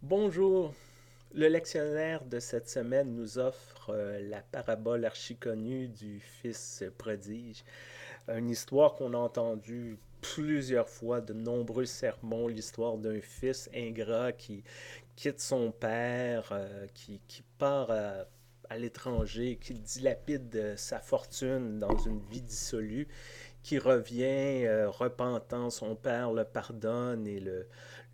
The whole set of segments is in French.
Bonjour. Le lectionnaire de cette semaine nous offre la parabole archiconnue du fils prodige, une histoire qu'on a entendue plusieurs fois, de nombreux sermons, l'histoire d'un fils ingrat qui quitte son père, qui part à l'étranger, qui dilapide sa fortune dans une vie dissolue, qui revient repentant, son père le pardonne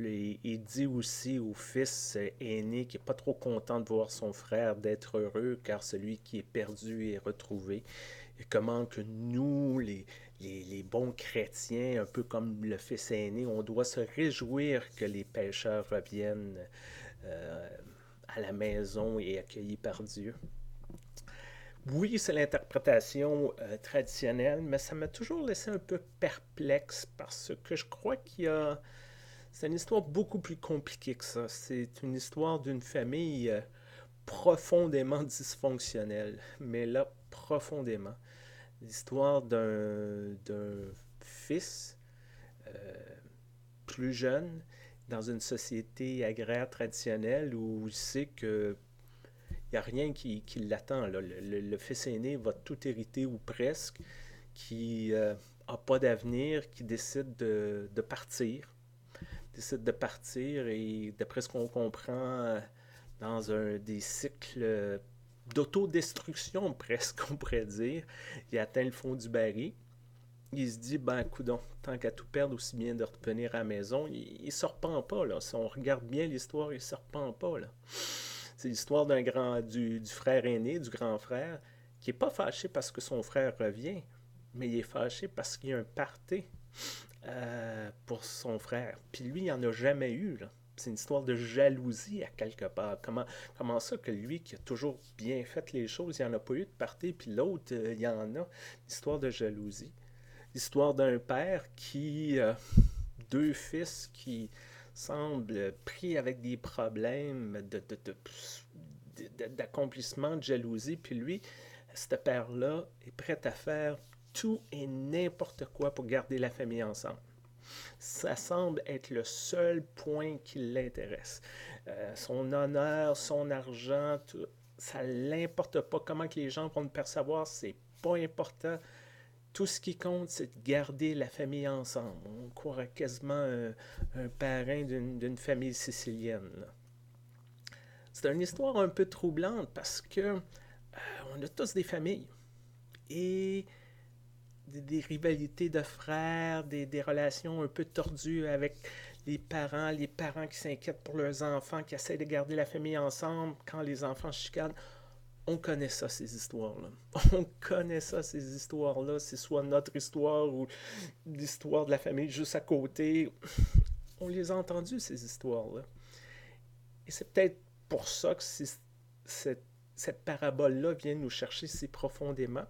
il dit aussi au fils aîné qui n'est pas trop content de voir son frère d'être heureux car celui qui est perdu est retrouvé. Et comment que nous, les bons chrétiens, un peu comme le fils aîné, on doit se réjouir que les pécheurs reviennent euh, à la maison et accueillis par Dieu. Oui, c'est l'interprétation traditionnelle, mais ça m'a toujours laissé un peu perplexe parce que je crois qu'il y a... C'est une histoire beaucoup plus compliquée que ça. C'est une histoire d'une famille profondément dysfonctionnelle, mais là, profondément. L'histoire d'un fils euh, plus jeune dans une société agraire traditionnelle où il sait que il n'y a rien qui l'attend. Le fils aîné va tout hériter ou presque, qui n'a pas d'avenir, qui décide de partir et d'après ce qu'on comprend, dans un des cycles d'autodestruction presque, on pourrait dire, il atteint le fond du baril. Il se dit, ben, coudon, tant qu'à tout perdre, aussi bien de revenir à la maison. Il ne se repent pas, là. Si on regarde bien l'histoire, il ne se repent pas, là. C'est l'histoire du frère aîné, du grand frère, qui n'est pas fâché parce que son frère revient, mais il est fâché parce qu'il y a un party pour son frère. Puis lui, il n'en a jamais eu, là. C'est une histoire de jalousie à quelque part. Comment ça que lui, qui a toujours bien fait les choses, il n'y en a pas eu de party, puis l'autre, il y en a. Histoire de jalousie. L'histoire d'un père deux fils qui semblent pris avec des problèmes d'accomplissement, de jalousie, puis lui, ce père-là, est prêt à faire tout et n'importe quoi pour garder la famille ensemble. Ça semble être le seul point qui l'intéresse. Son honneur, son argent, tout, ça l'importe pas. Comment que les gens vont le percevoir, c'est pas important. Tout ce qui compte, c'est de garder la famille ensemble. On croirait quasiment un parrain d'une famille sicilienne, là. C'est une histoire un peu troublante parce que on a tous des familles et des rivalités de frères, des relations un peu tordues avec les parents qui s'inquiètent pour leurs enfants, qui essaient de garder la famille ensemble quand les enfants chicanent. On connaît ça, ces histoires-là. On connaît ça, ces histoires-là. C'est soit notre histoire ou l'histoire de la famille juste à côté. On les a entendues, ces histoires-là. Et c'est peut-être pour ça que cette parabole-là vient nous chercher si profondément.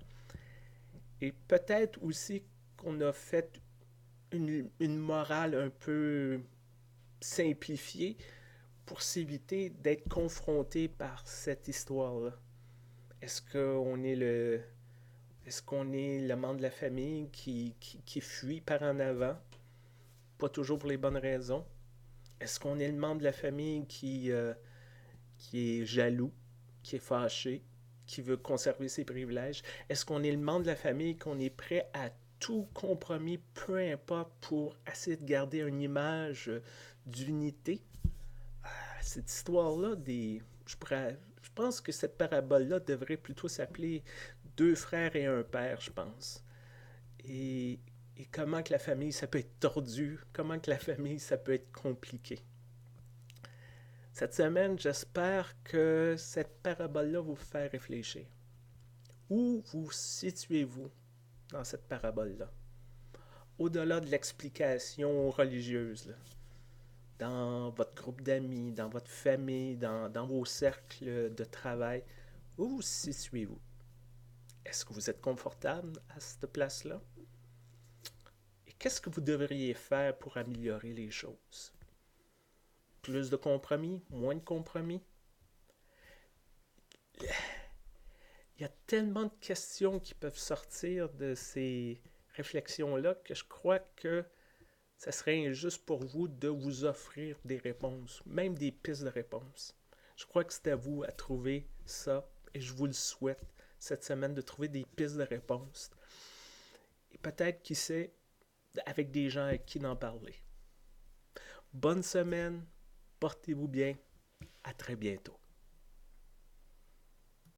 Et peut-être aussi qu'on a fait une morale un peu simplifiée pour s'éviter d'être confronté par cette histoire-là. Est-ce qu'on est le Est-ce qu'on est le membre de la famille qui fuit par en avant, pas toujours pour les bonnes raisons? Est-ce qu'on est le membre de la famille qui est jaloux, qui est fâché, qui veut conserver ses privilèges? Est-ce qu'on est le membre de la famille qu'on est prêt à tout compromis, peu importe, pour essayer de garder une image d'unité? Cette histoire-là, je pense que cette parabole-là devrait plutôt s'appeler deux frères et un père, je pense. Et, et comment que la famille, ça peut être tordu, comment que la famille, ça peut être compliqué. Cette semaine, j'espère que cette parabole-là vous fait réfléchir. Où vous situez-vous dans cette parabole-là? Au-delà de l'explication religieuse, là, dans votre groupe d'amis, dans votre famille, dans vos cercles de travail, où vous situez-vous? Est-ce que vous êtes confortable à cette place-là? Et qu'est-ce que vous devriez faire pour améliorer les choses? Plus de compromis? Moins de compromis? Il y a tellement de questions qui peuvent sortir de ces réflexions-là que je crois que ça serait injuste pour vous de vous offrir des réponses, même des pistes de réponses. Je crois que c'est à vous à trouver ça et je vous le souhaite cette semaine de trouver des pistes de réponses. Et peut-être, qui sait, avec des gens avec qui en parler. Bonne semaine, portez-vous bien, à très bientôt.